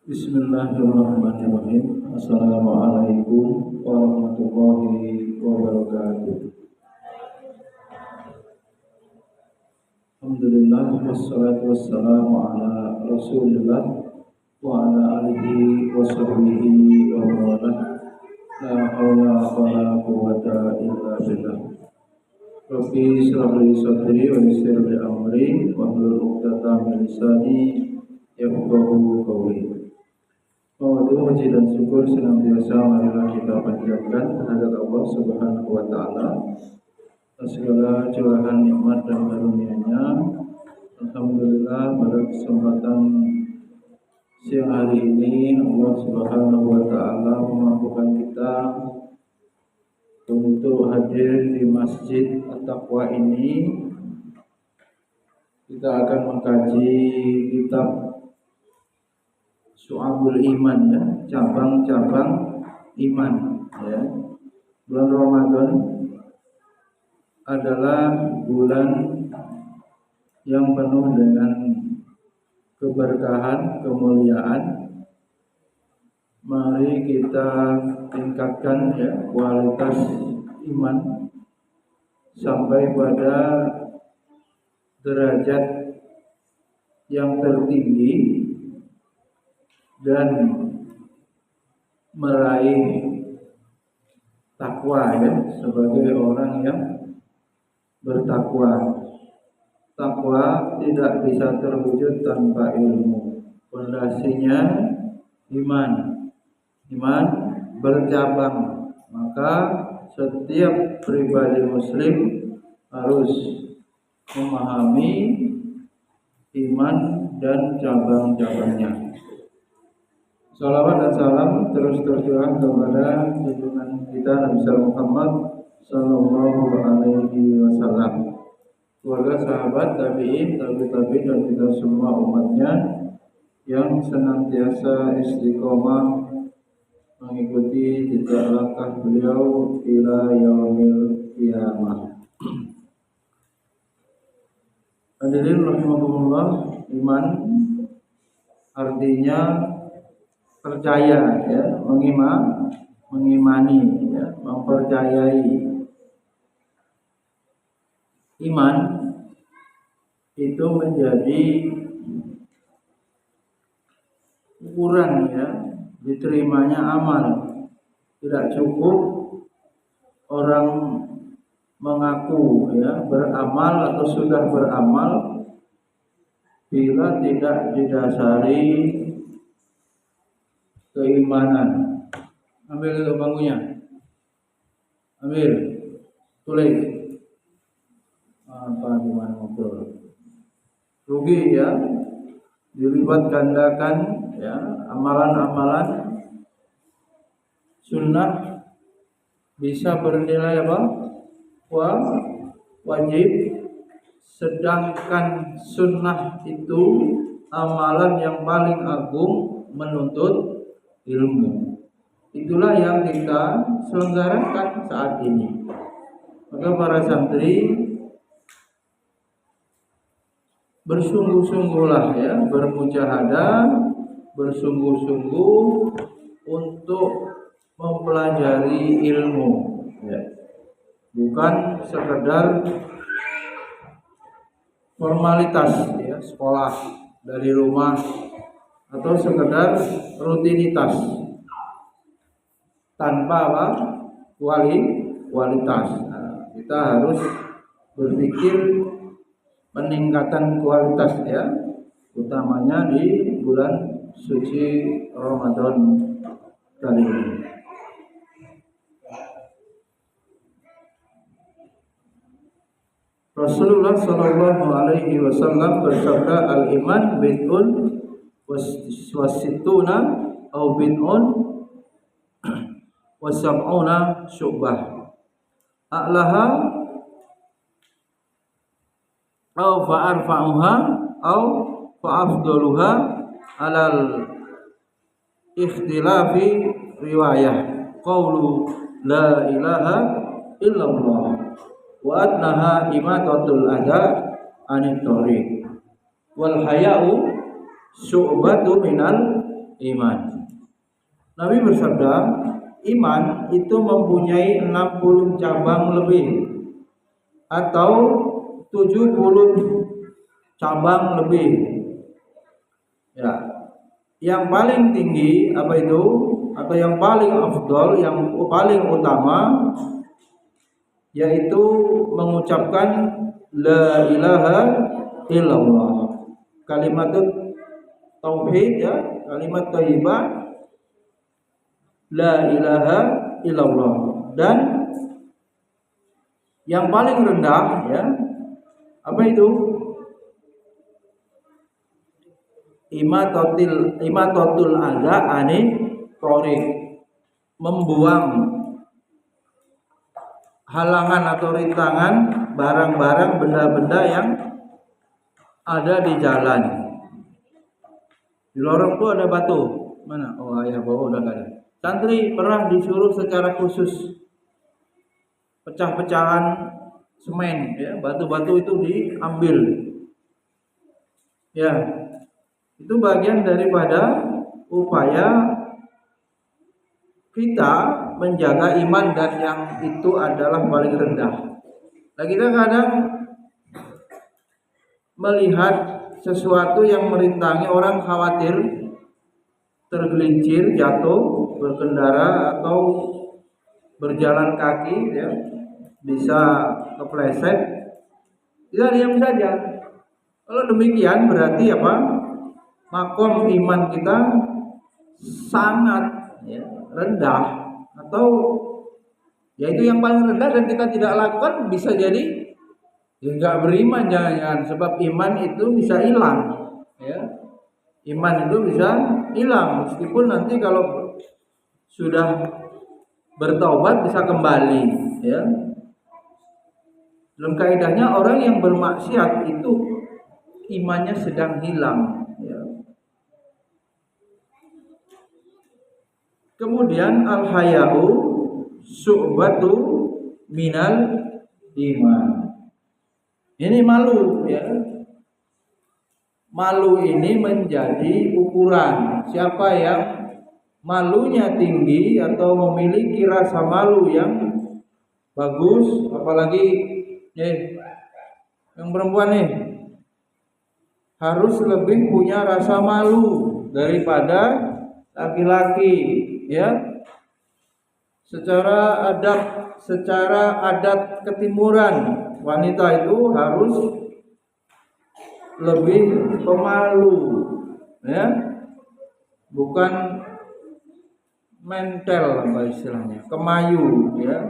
Bismillahirrahmanirrahim. Assalamualaikum warahmatullahi wabarakatuh. Alhamdulillah wassalatu wassalamu ala Rasulillah wa ala alihi wa sahbihi wa mawalah. La haula wa la quwwata illa billah. Rabbi shrah li sadri wa yassir li amri wahlul 'uqdatam min lisani yafqahu qawli. Puji dan syukur senantiasa marilah kita panjatkan kehadirat Allah Subhanahu wa taala atas segala curahan nikmat dan karunia-Nya. Alhamdulillah pada kesempatan siang hari ini Allah Subhanahu wa taala memampukan kita untuk hadir di Masjid At-Taqwa ini. Kita akan mengkaji kitab Syu'abul Iman, ya, cabang-cabang iman, ya. Bulan Ramadan adalah bulan yang penuh dengan keberkahan, kemuliaan. Mari kita tingkatkan, ya, kualitas iman sampai pada derajat yang tertinggi dan meraih takwa, ya, sebagai orang yang bertakwa. Takwa tidak bisa terwujud tanpa ilmu. Fondasinya iman. Iman bercabang. Maka setiap pribadi muslim harus memahami iman dan cabang-cabangnya. Salawat dan salam terus tercurah kepada junjungan kita Nabi Muhammad Sallallahu Alaihi Wasallam, keluarga, sahabat, tabiin, tabi'in dan kita semua umatnya yang senantiasa istiqomah mengikuti jejak langkah beliau ila yaumil qiyamah. Hadirin rahimakumullah, iman artinya percaya, ya, mengimani, ya, mempercayai. Iman itu menjadi ukuran, ya, diterimanya amal. Tidak cukup orang mengaku, ya, beramal atau sudah beramal bila tidak didasari keimanan. Ambil itu bangkunya, ambil, tulis. Apa gimana ngobrol? Rugi, ya, dilipat gandakan, ya, amalan-amalan sunnah bisa bernilai apa? Wajib, sedangkan sunnah itu amalan yang paling agung, menuntut ilmu. Itulah yang kita selenggarakan saat ini. Maka para santri bersungguh-sungguhlah, ya, bermujahadah, bersungguh-sungguh untuk mempelajari ilmu, ya. Bukan sekedar formalitas, ya, sekolah dari rumah atau sekedar rutinitas tanpa apa? Kualitas. Nah, kita harus berpikir peningkatan kualitas, ya, utamanya di bulan suci Ramadan kali ini. Rasulullah Shallallahu Alaihi Wasallam bersabda, al-iman bid'un wasituna au bid'un wasab'una syu'bah a'laha au fa'arfa'uha au fa'afdaluha alal ikhtilafi riwayah qawlu la ilaha illallah wa adnaha imatatul adha anit thoriq wal haya'u syu'batu minal iman. Nabi bersabda, iman itu mempunyai 60 cabang lebih atau 70 cabang lebih. Ya. Yang paling tinggi apa itu? Atau yang paling afdol, yang paling utama yaitu mengucapkan la ilaha illallah. Kalimat tauhid ya, kalimat thayyibah la ilaha illallah. Dan yang paling rendah ya, apa itu? Imatatul adza anit thoriq, membuang halangan atau rintangan barang-barang benda-benda yang ada di jalan. Di lorong tuh ada batu. Mana? Oh, ayah bawa udah gak ada. Santri pernah disuruh secara khusus pecah-pecahan semen ya, batu-batu itu diambil. Ya. Itu bagian daripada upaya kita menjaga iman dan yang itu adalah paling rendah. Nah, kita kadang melihat sesuatu yang merintangi, orang khawatir tergelincir, jatuh, berkendara atau berjalan kaki ya, bisa kepleset. Kita diam saja. Kalau demikian berarti apa? Makom iman kita sangat ya, rendah, atau yaitu yang paling rendah, dan kita tidak lakukan bisa jadi ya nggak beriman, jangan-jangan. Sebab iman itu bisa hilang ya, iman itu bisa hilang meskipun nanti kalau sudah bertaubat bisa kembali ya. Dalam kaidahnya orang yang bermaksiat itu imannya sedang hilang ya. Kemudian al-haya'u syu'batu minal iman. Ini malu ya. Malu ini menjadi ukuran siapa yang malunya tinggi atau memiliki rasa malu yang bagus, apalagi yang perempuan nih harus lebih punya rasa malu daripada laki-laki ya. Secara adat ketimuran, wanita itu harus lebih pemalu ya, bukan mentel apa istilahnya, kemayu ya,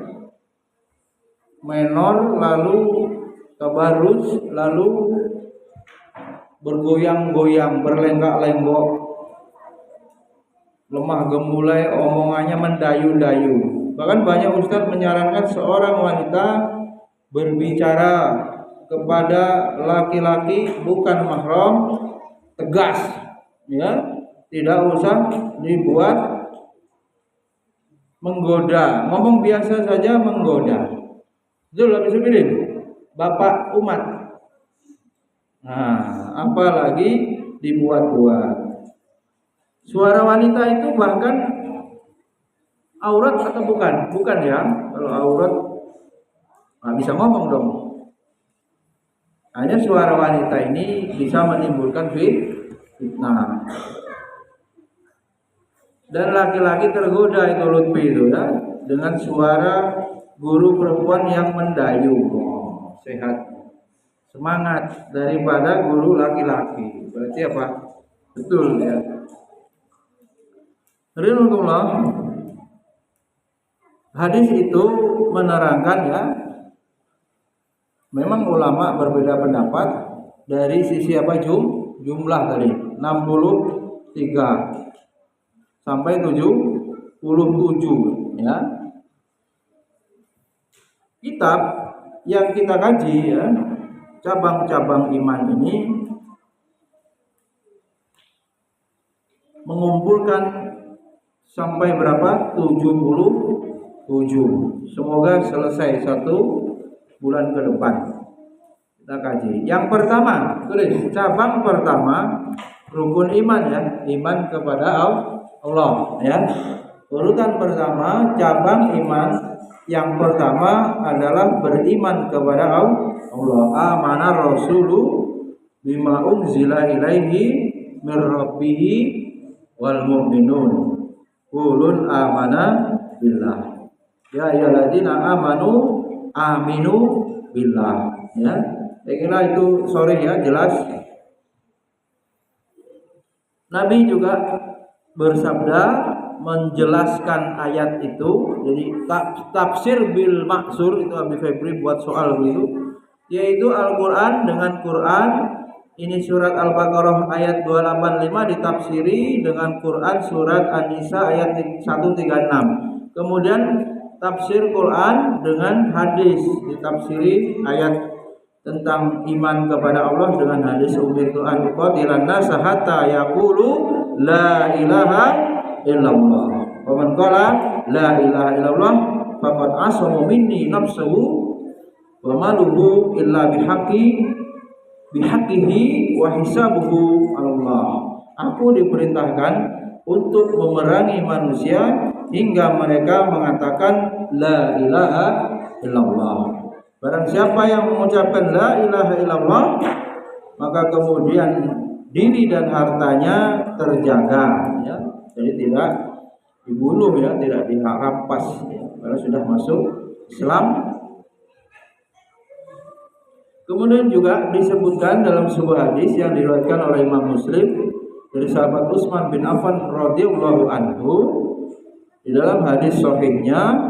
menor lalu tabarruj lalu bergoyang-goyang, berlenggak-lenggok, lemah gemulai, omongannya mendayu-dayu. Bahkan banyak ustadz menyarankan seorang wanita berbicara kepada laki-laki bukan mahram tegas ya, tidak usah dibuat menggoda, ngomong biasa saja menggoda. Zul Abisubilin, bapak umat. Nah, apalagi dibuat-buat. Suara wanita itu bahkan aurat atau bukan? Bukan ya. Kalau aurat nggak bisa ngomong dong. Hanya suara wanita ini bisa menimbulkan fitnah. Dan laki-laki tergoda itu Lutfi itu ya, dengan suara guru perempuan yang mendayu. Oh, sehat, semangat daripada guru laki-laki. Berarti apa? Betul ya. Rinullah, hadis itu menerangkan ya, memang ulama berbeda pendapat dari sisi apa jumlah tadi 63 sampai 77 ya. Kitab yang kita kaji ya, cabang-cabang iman ini mengumpulkan sampai berapa? 77. Semoga selesai 1 bulan ke depan. Kita kaji. Yang pertama, tulis cabang pertama rukun iman ya, iman kepada Allah ya. Urutan pertama, cabang iman yang pertama adalah beriman kepada Allah. Amana rasulu bima unzila ilaihi mir rabbih wal mu'minun qulun amana billah. Ya ayyuhalladzina amanu aminu billah ya. Saya kira itu sore ya, jelas. Nabi juga bersabda menjelaskan ayat itu. Jadi tafsir bil maksur itu Abi Febri buat soal itu, yaitu Al-Qur'an dengan Quran. Ini surat Al-Baqarah ayat 285 ditafsiri dengan Quran surat An-Nisa ayat 136. Kemudian tafsir Quran dengan hadis ditafsiri ayat tentang iman kepada Allah dengan hadis umirtu an uqatilan nasa hatta yaqulu la ilaha illallah. Wa man qala la ilaha illallah faqad asama minni nafsuhu wa maluhu illa bihaqqihi wa hisabuhu Allah. Aku diperintahkan untuk memerangi manusia hingga mereka mengatakan la ilaha illallah. Barang siapa yang mengucapkan la ilaha illallah, maka kemudian diri dan hartanya terjaga ya. Jadi tidak dibunuh ya, tidak dirampas ya, karena sudah masuk Islam. Kemudian juga disebutkan dalam sebuah hadis yang diriwayatkan oleh Imam Muslim dari sahabat Utsman bin Affan radhiyallahu anhu. Di dalam hadis sahihnya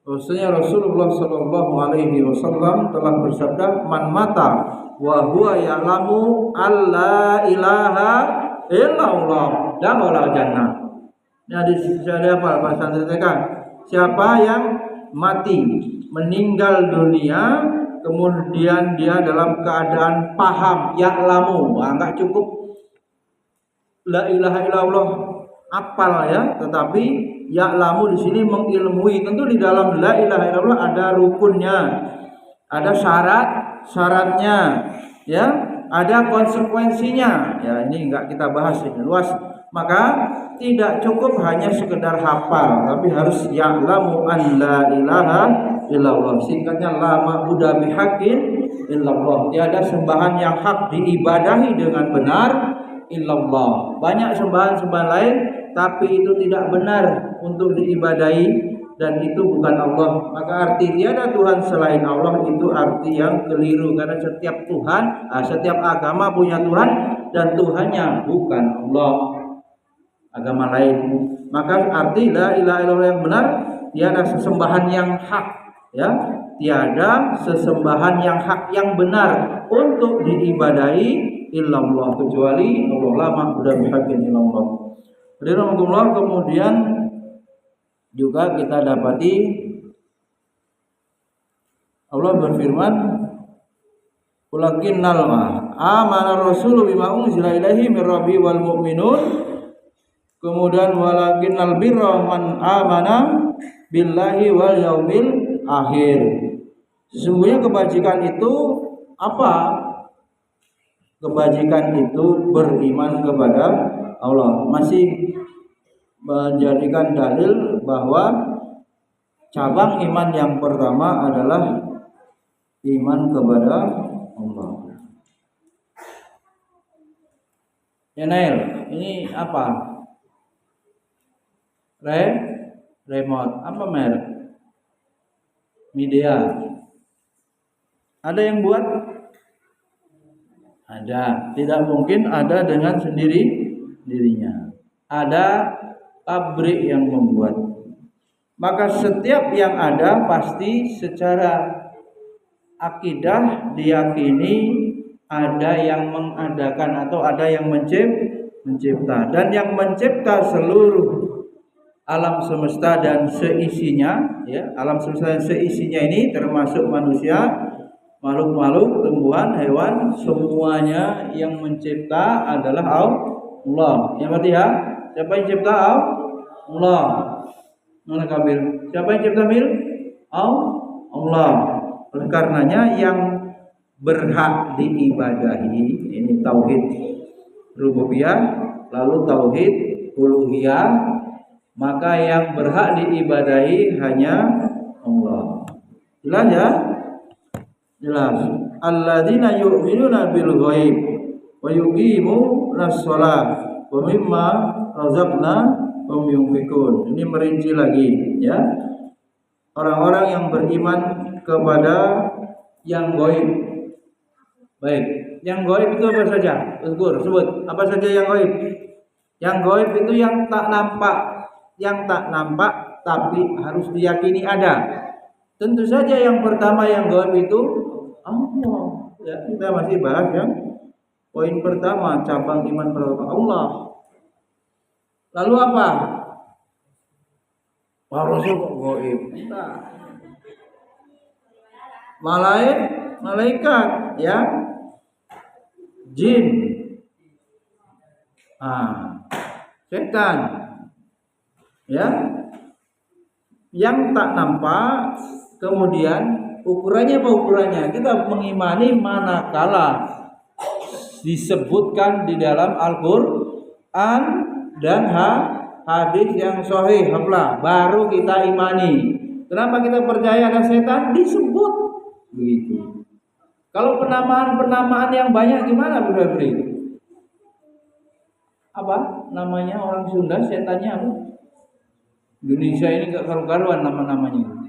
bahwasanya Rasulullah sallallahu alaihi wasallam telah bersabda, man mata wa huwa ya'lamu alla ilaha illallah dakhala jannah. Ini hadis saya hafal bahasa TK. Siapa yang mati meninggal dunia kemudian dia dalam keadaan paham ya'lamu, enggak cukup la ilaha illallah apal ya, tetapi ya'lamu di sini mengilmui. Tentu di dalam la ilaha illallah ada rukunnya, ada syaratnya ya, ada konsekuensinya. Ya ini enggak kita bahas, ini luas. Maka tidak cukup hanya sekedar hafal, tapi harus ya'lamu an la ilaha illallah. Singkatnya la ma'budu bihaqqin illallah. Tiada sembahan yang hak diibadahi dengan benar illallah. Banyak sembahan-sembahan lain tapi itu tidak benar untuk diibadahi dan itu bukan Allah. Maka arti tiada Tuhan selain Allah itu arti yang keliru, karena setiap Tuhan, setiap agama punya Tuhan dan Tuhannya bukan Allah, agama lain. Maka arti la ilaha illallah yang benar, tiada sesembahan yang hak ya, tiada sesembahan yang hak yang benar untuk diibadahi illallah kecuali Allah. La ma'budu bihaqqin illallah. Kemudian juga kita dapati Allah berfirman, "Walakinnal amana rasulu bima unzila ilaihi mir rabbi wal mu'minun." Kemudian walakinnal birra man amana billahi wal yaumil akhir. Sesungguhnya kebajikan itu apa? Kebajikan itu beriman kepada Allah. Masih menjadikan dalil bahwa cabang iman yang pertama adalah iman kepada Allah. Ya Nail, ini apa? Remote apa merek? Media. Ada yang buat? Ada. Tidak mungkin ada dengan dirinya. Ada pabrik yang membuat. Maka setiap yang ada pasti secara akidah diyakini ada yang mengadakan atau ada yang mencipta, dan yang mencipta seluruh alam semesta dan seisinya ya, alam semesta dan seisinya ini termasuk manusia, makhluk-makhluk, tumbuhan, hewan, semuanya yang mencipta adalah Allah. Yang berarti ya, siapa yang cipta? Allah. Mana kabir? Siapa yang cipta bil? Allah. Oleh karenanya yang berhak diibadahi, ini tauhid, rububiyah, lalu tauhid uluhiyah, maka yang berhak diibadahi hanya Allah. Jelas ya? Jelas. Alladzina yu'minuna bil ghaib wa yuqimunas shalah wa mimma razaqnahum yunfiqun. Ini merinci lagi ya. Orang-orang yang beriman kepada yang gaib. Baik, yang gaib itu apa saja? Sebut apa saja yang gaib? Yang gaib itu yang tak nampak, tapi harus diyakini ada. Tentu saja yang pertama yang gaib itu Allah. Ya, kita masih bahas yang poin pertama, cabang iman pertama Allah. Lalu apa? Rasul kok gaib? Malaikat, ya, jin, setan, ya, yang tak nampak. Kemudian ukurannya apa ukurannya? Kita mengimani manakala disebutkan di dalam Al-Quran dan hadis yang sahih, baru kita imani. Kenapa kita percaya ada setan? Disebut begitu. Kalau penamaan yang banyak gimana, Bu Febri? Apa namanya orang Sunda, setannya apa? Indonesia ini gak karu-karuan nama-namanya.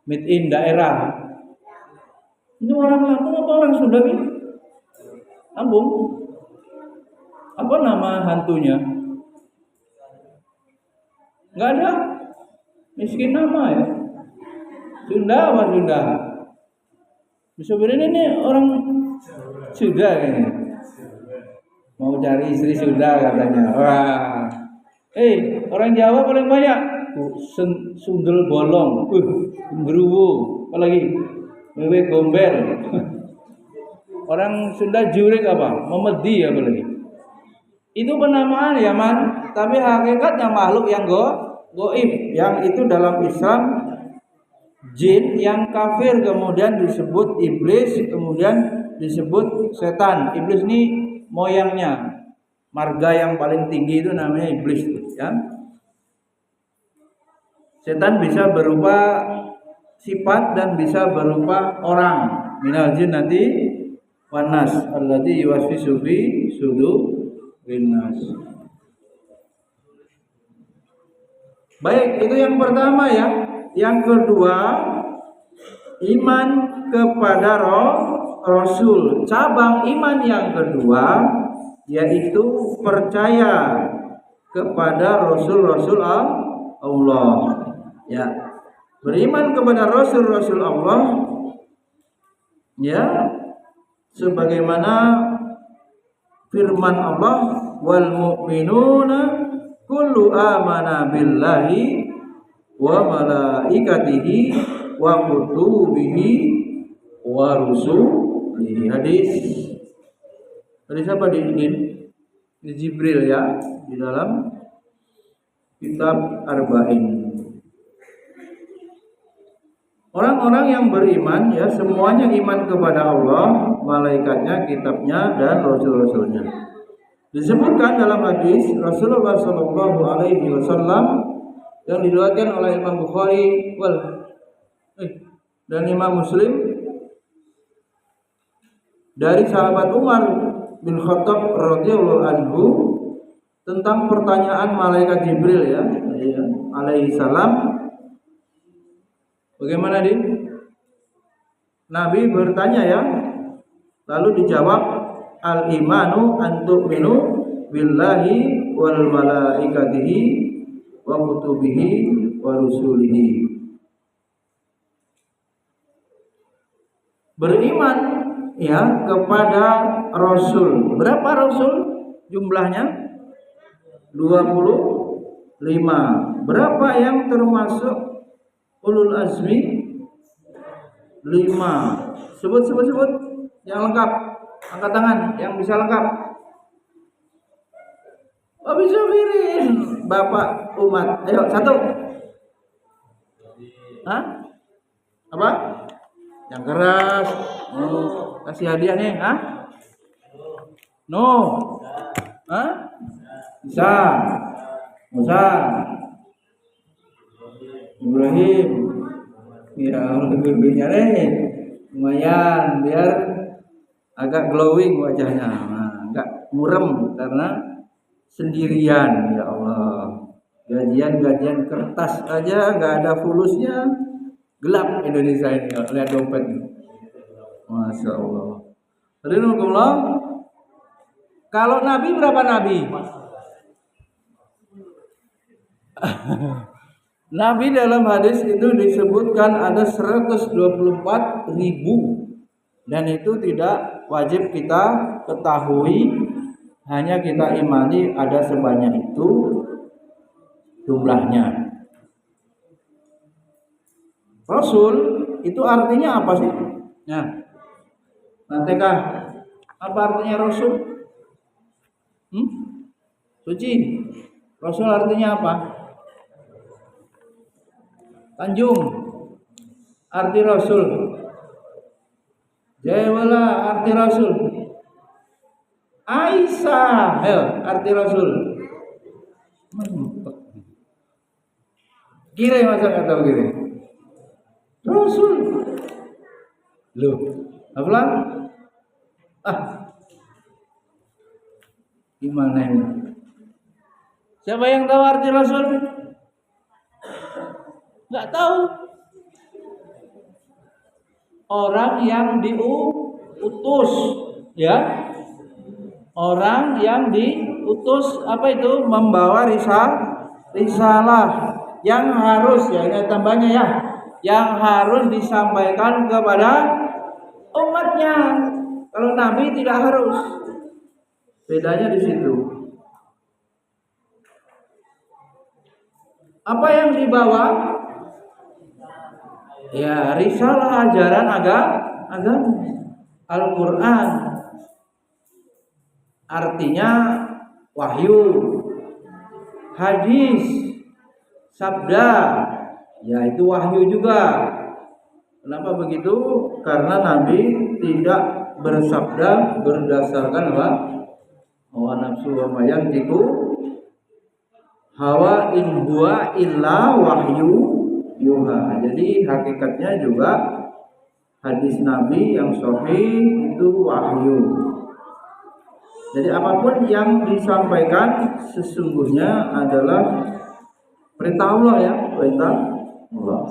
Made in daerah. Ini orang Lampung apa orang Sunda ini? Lampung. Apa nama hantunya? Gak ada. Miskin nama ya. Sunda apa Sunda? Sebenarnya ini orang Sunda kayaknya. Mau cari istri Sunda katanya. Wah. Orang Jawa paling banyak. Sundel bolong, genderuwo, apalagi wewe gombel. Orang Sunda jurik apa? Memedi apalagi. Itu penamaan ya man, tapi hakikatnya makhluk yang gaib, yang itu dalam Islam jin yang kafir, kemudian disebut iblis, kemudian disebut setan. Iblis ini moyangnya, marga yang paling tinggi itu namanya iblis, ya. Setan bisa berupa sifat dan bisa berupa orang. Minal jinnati wan nas allati yuwaswisu fi sudurin nas. Baik, itu yang pertama ya. Yang kedua, iman kepada Rasul. Cabang iman yang kedua yaitu percaya kepada Rasul-Rasul Allah. Ya, beriman kepada Rasul-Rasul Allah, ya, sebagaimana firman Allah, wal mu'minuna kullu amana billahi wa malaikatihi wa kutubihi wa rusulihi. Hadis apa di Jibril ya, di dalam kitab Arba'in. Orang-orang yang beriman ya semuanya iman kepada Allah, malaikatnya, kitabnya dan rasul-rasulnya. Disebutkan dalam hadis Rasulullah Shallallahu Alaihi Wasallam yang diriwayatkan oleh Imam Bukhari dan Imam Muslim dari sahabat Umar bin Khattab radhiyallahu anhu tentang pertanyaan malaikat Jibril ya, alaihi salam. Bagaimana Din? Nabi bertanya ya, lalu dijawab al-imanu an tu'minu billahi wal malaikatihi wa kutubihi wa rusulihi. Beriman ya kepada Rasul. Berapa Rasul jumlahnya? 25. Berapa yang termasuk ulul azmi? 5. Sebut yang lengkap. Angkat tangan yang bisa lengkap. Bisa firin Bapak umat. Ayo 1. Apa? Yang keras. Kasih hadiah nih, No. Hah? Isa, Musa, Ibrahim. Ya, lebih-lebihnya lumayan biar agak glowing wajahnya, agak murem karena sendirian. Ya Allah, gajian kertas aja nggak ada fulusnya, gelap Indonesia ini. Lihat dompet, masya Allah. Ridwanullah. Kalau Nabi berapa Nabi? Nabi dalam hadis itu disebutkan ada 124.000 dan itu tidak wajib kita ketahui, hanya kita imani ada sebanyak itu jumlahnya. Rasul itu artinya apa sih? Nah, nantikah apa artinya Rasul? Suci. Rasul artinya apa? Tanjung. Arti Rasul. Jawala arti Rasul. Aisyah, arti Rasul. Kira masa nggak tahu kira? Rasul. Loh, apa? Gimana ini? Siapa yang tahu arti Rasul? Nggak tahu. Orang yang diutus, ya. Orang yang diutus apa itu? Membawa risalah yang harus, ya ini tambahnya ya, yang harus disampaikan kepada umatnya. Kalau Nabi tidak harus. Bedanya di situ. Apa yang dibawa? Ya, risalah ajaran agama Al-Qur'an. Artinya wahyu, hadis, sabda, ya itu wahyu juga. Kenapa begitu? Karena Nabi tidak bersabda berdasarkan apa? Hawa nafsu wa mayantiku hawa in huwa illa wahyu yuha. Jadi hakikatnya juga hadis Nabi yang sahih itu wahyu. Jadi apapun yang disampaikan sesungguhnya adalah perintah Allah, ya, perintah Allah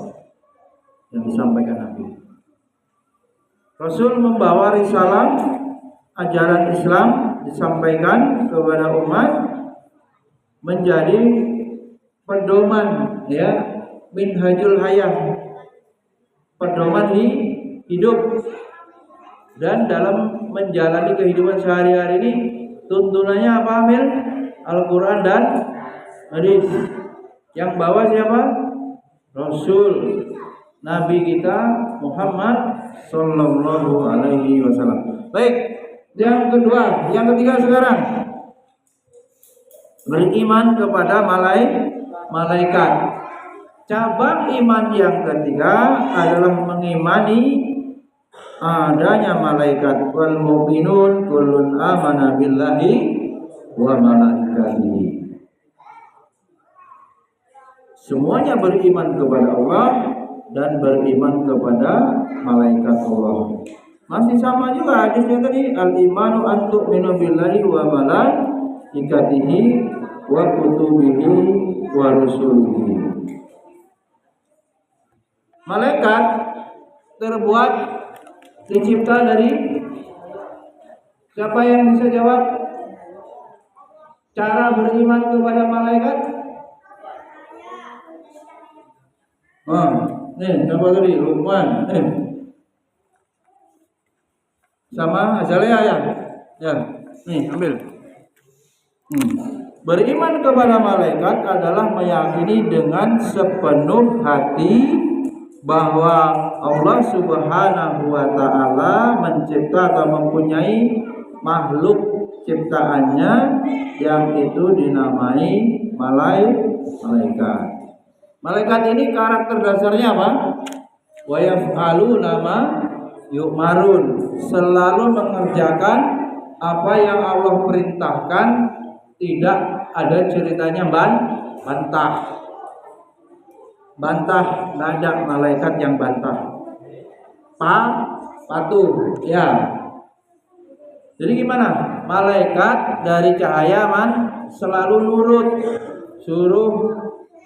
yang disampaikan Nabi. Rasul membawa risalah ajaran Islam disampaikan kepada umat menjadi pedoman, ya, minhajul hayah, pedoman hidup. Dan dalam menjalani kehidupan sehari-hari ini tuntunannya apa, Amil? Al-Quran dan hadis. Yang bawa siapa? Rasul, Nabi kita Muhammad Sallallahu Alaihi Wasallam. Baik, yang kedua, yang ketiga sekarang beriman kepada malaikat. Cabang iman yang ketiga adalah mengimani adanya malaikat. Wal mu'minun kullun amana billahi wa malaikatihi. Semuanya beriman kepada Allah dan beriman kepada malaikat Allah. Masih sama juga hadisnya tadi, al-imanu an tu'minu billahi wa malaikatihi wa kutubihi wa rusulihi. Malaikat terbuat, dicipta dari siapa yang bisa jawab? Cara beriman kepada malaikat? Siapa tadi? Luqman. Sama Azalea ya? Ya. Nih, ambil. Beriman kepada malaikat adalah meyakini dengan sepenuh hati bahwa Allah Subhanahu wa Ta'ala mencipta atau mempunyai makhluk ciptaannya yang itu dinamai malaikat. Malaikat ini karakter dasarnya apa? Wa yaf'aluna ma yu'marun, selalu mengerjakan apa yang Allah perintahkan tidak ada ceritanya bantah. Bantah, nggak ada malaikat yang bantah. Patuh, ya. Jadi gimana? Malaikat dari cahaya selalu nurut, suruh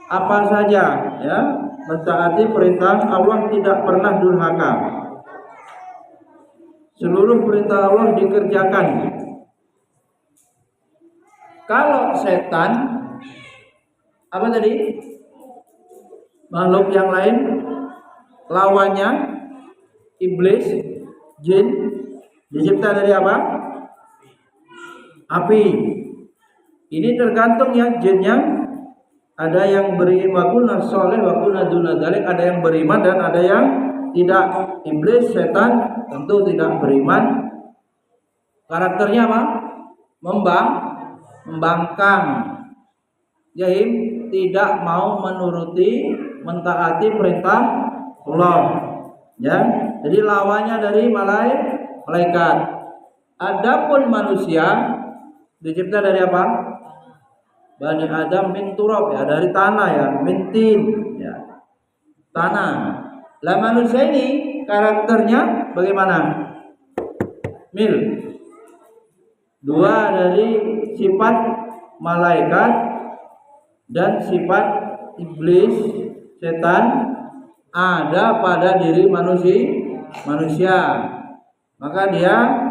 apa saja, ya, mentaati perintah Allah, tidak pernah durhaka. Seluruh perintah Allah dikerjakan. Kalau setan, apa tadi? Makhluk yang lain, lawannya iblis, jin, dicipta dari apa? Api. Ini tergantung ya jinnya. Ada yang beriman, wakuna soleh, wakuna dunadalik. Ada yang beriman dan ada yang tidak. Iblis, setan tentu tidak beriman. Karakternya apa? Membangkang. Jahim, tidak mau menuruti, mentaati perintah Allah. Ya, jadi lawannya dari malaikat. Adapun manusia dicipta dari apa? Bani Adam min turab, ya, dari tanah, ya, min tin, ya, tanah. Lah manusia ini karakternya bagaimana? Dua dari sifat malaikat dan sifat iblis, setan ada pada diri manusia. Maka dia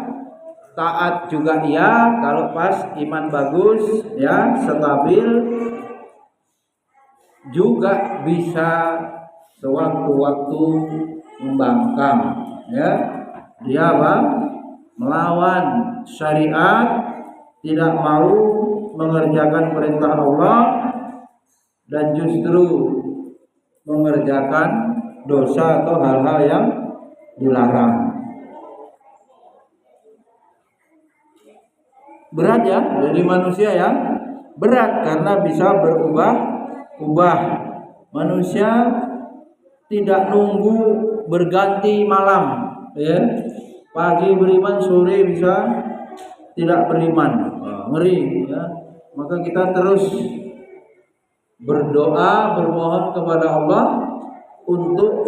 taat juga iya, kalau pas iman bagus, ya, stabil, juga bisa sewaktu-waktu membangkang, ya. Dia apa? Melawan syariat, tidak mau mengerjakan perintah Allah, dan justru mengerjakan dosa atau hal-hal yang dilarang. Berat ya, dari manusia yang berat karena bisa berubah-ubah. Manusia tidak nunggu berganti malam, ya. Pagi beriman, sore bisa tidak beriman. Ngeri, ya. Maka kita terus berdoa, bermohon kepada Allah untuk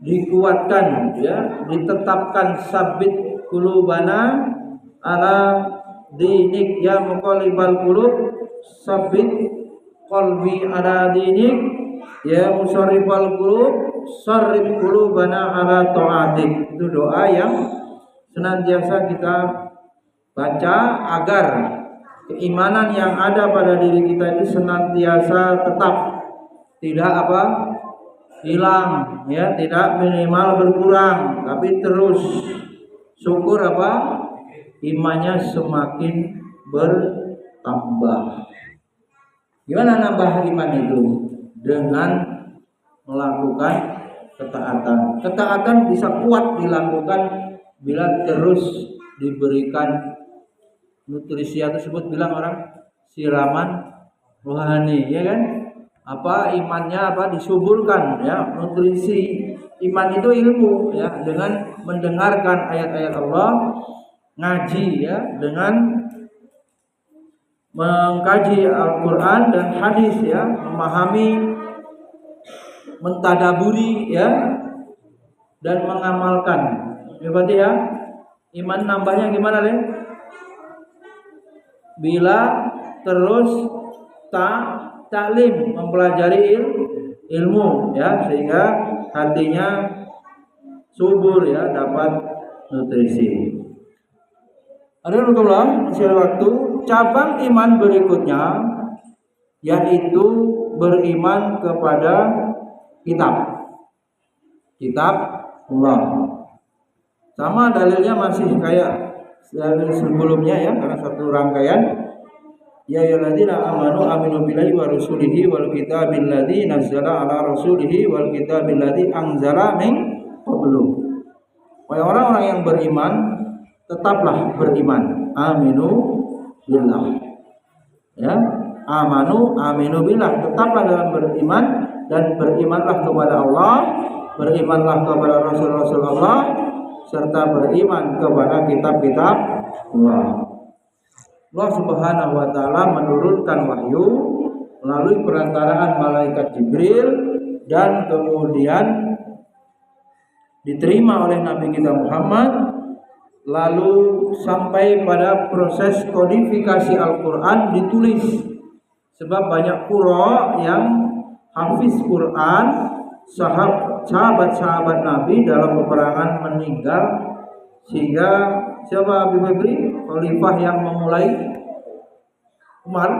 dikuatkan, ya, ditetapkan sabit qulubana ala dinik, ya muqallibal qulub sabit qalbi ala dinik, ya musarrifal qulub sarrif qulubana ala taatik. Itu doa yang senantiasa kita baca agar keimanan yang ada pada diri kita itu senantiasa tetap, tidak apa? Hilang, ya, tidak minimal berkurang, tapi terus syukur apa? Imannya semakin bertambah. Gimana nambah iman itu? Dengan melakukan ketaatan. Ketaatan bisa kuat dilakukan bila terus diberikan nutrisi, tersebut bilang orang siraman rohani, ya kan? Apa imannya apa disuburkan, ya, nutrisi iman itu ilmu, ya, dengan mendengarkan ayat-ayat Allah, ngaji, ya, dengan mengkaji Al-Qur'an dan hadis, ya, memahami, mentadaburi, ya, dan mengamalkan. Berarti ya, iman nambahnya gimana, Le? Bila terus taklim, mempelajari ilmu, ya, sehingga hatinya subur, ya, dapat nutrisi. Alhamdulillah, masih ada waktu. Cabang iman berikutnya yaitu beriman kepada kitab Allah. Sama dalilnya masih kayak dalil sebelumnya, ya, karena satu rangkaian. Ya ayyuhalladzina amanu aminu billahi wa rasulihi wal kitabil ladzi nazzala ala rasulihi wal kitabil ladzi anzala min qablu. Wahai orang-orang yang beriman, tetaplah beriman. Aminu billah. Ya, aminu billah, tetaplah dalam beriman dan berimanlah kepada Allah, berimanlah kepada Rasul-Rasul Allah, serta beriman kepada kitab-kitab Allah. Allah Subhanahu wa taala menurunkan wahyu melalui perantaraan malaikat Jibril dan kemudian diterima oleh Nabi kita Muhammad, lalu sampai pada proses kodifikasi Al-Qur'an ditulis. Sebab banyak qurra yang hafiz Quran, sahabat-sahabat Nabi dalam peperangan meninggal, sehingga siapa Habib Febri? Khalifah yang memulai? Umar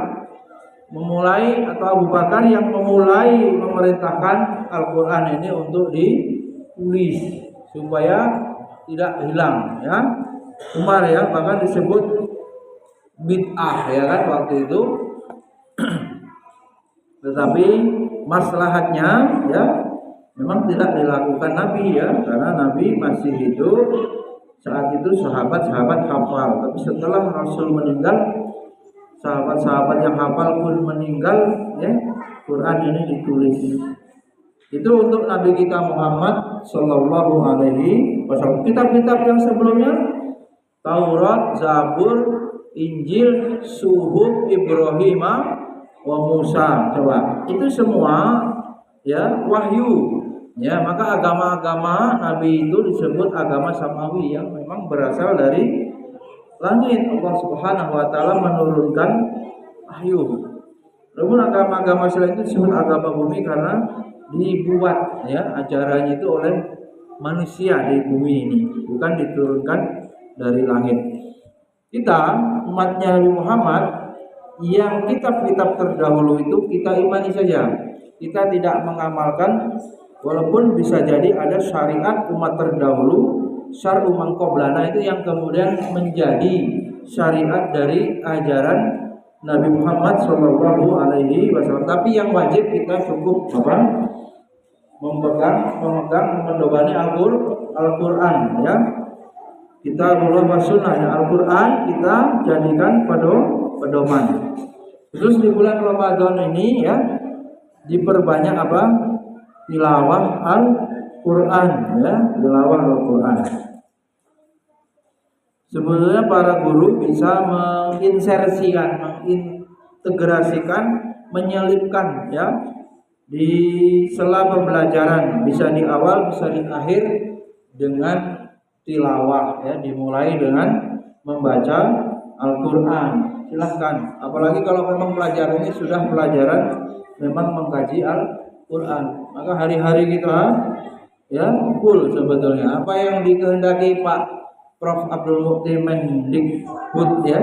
memulai atau Abu Bakar yang memulai memerintahkan Al-Quran ini untuk ditulis supaya tidak hilang, ya. Umar, ya, bahkan disebut bid'ah, ya kan, waktu itu. Tetapi maslahatnya, ya, memang tidak dilakukan Nabi, ya, karena Nabi masih hidup saat itu, sahabat-sahabat hafal. Tapi setelah Rasul meninggal, sahabat-sahabat yang hafal pun meninggal, ya, Quran ini ditulis. Itu untuk Nabi kita Muhammad Sallallahu Alaihi Wasallam. Kitab-kitab yang sebelumnya, Taurat, Zabur, Injil, Suhuf Ibrahim wa Musa, coba itu semua, ya, wahyu. Ya, maka agama-agama Nabi itu disebut agama samawi yang memang berasal dari langit. Allah Subhanahu wa taala menurunkan wahyu. Namun agama-agama selain itu disebut agama bumi karena dibuat, ya, ajarannya itu oleh manusia di bumi ini, bukan diturunkan dari langit. Kita umatnya Nabi Muhammad yang kitab-kitab terdahulu itu kita imani saja. Kita tidak mengamalkan, walaupun bisa jadi ada syariat umat terdahulu, syar'u man qablana, itu yang kemudian menjadi syariat dari ajaran Nabi Muhammad Shallallahu Alaihi Wasallam. Tapi yang wajib kita cukup memegang, mendogani Al-Quran, ya. Kita Allah wa sunnah, ya, Al-Quran kita jadikan pedoman. Terus di bulan Ramadan ini, ya, diperbanyak apa? Tilawah Al-Quran, ya, tilawah Al-Quran. Sebenarnya para guru bisa menginsersikan, mengintegrasikan, menyelipkan, ya, di sela pembelajaran, bisa di awal, bisa di akhir dengan tilawah, ya, dimulai dengan membaca Al-Quran. Silahkan, apalagi kalau memang pelajarannya sudah pelajaran memang mengkaji Al-Quran, maka hari-hari kita, ya, full sebetulnya. Apa yang dikehendaki Pak Prof. Abdul Mukti Mendikbud, ya,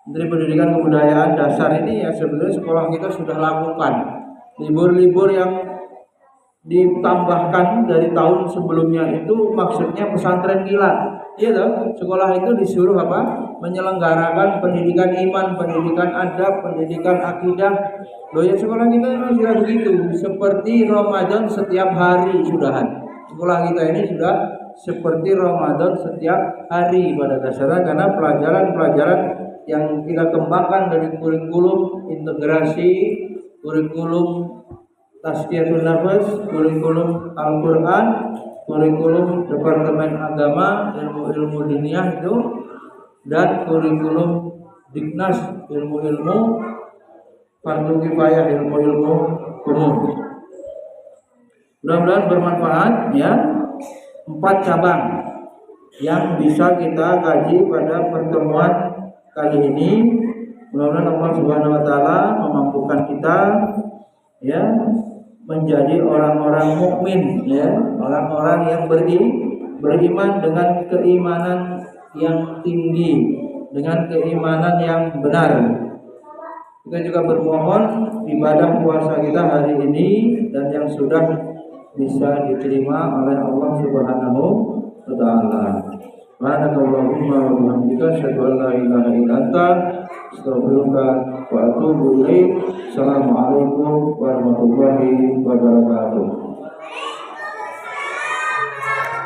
Menteri Pendidikan Kebudayaan Dasar ini, ya, sebetulnya sekolah kita sudah lakukan. Libur-libur yang ditambahkan dari tahun sebelumnya itu maksudnya pesantren kilat. Iya toh, sekolah itu disuruh apa? Menyelenggarakan pendidikan iman, pendidikan adab, pendidikan akidah. Loh, ya, sekolah kita memang sudah begitu. Seperti Ramadan setiap hari sudahan. Sekolah kita ini sudah seperti Ramadan setiap hari pada dasarnya, karena pelajaran-pelajaran yang kita kembangkan dari kurikulum integrasi, kurikulum Tazkiyatun Nafas, kurikulum Al-Quran, kurikulum Departemen Agama, ilmu-ilmu dunia itu, dan kurikulum Dignas, ilmu-ilmu fardu kifayah, ilmu-ilmu umum. Mudah-mudahan bermanfaat, ya. 4 cabang yang bisa kita kaji pada pertemuan kali ini. Mudah-mudahan Allah Subhanahu wa taala memampukan kita, ya, menjadi orang-orang mukmin, ya, orang-orang yang beriman dengan keimanan yang tinggi, dengan keimanan yang benar. Kita juga bermohon ibadah puasa kita hari ini dan yang sudah bisa diterima oleh Allah Subhanahu wa taala. Subhanakallahumma wa bihamdika asyhadu an la ilaha illa anta astaghfiruka wa atubu ilaik. Assalamualaikum warahmatullahi wabarakatuh.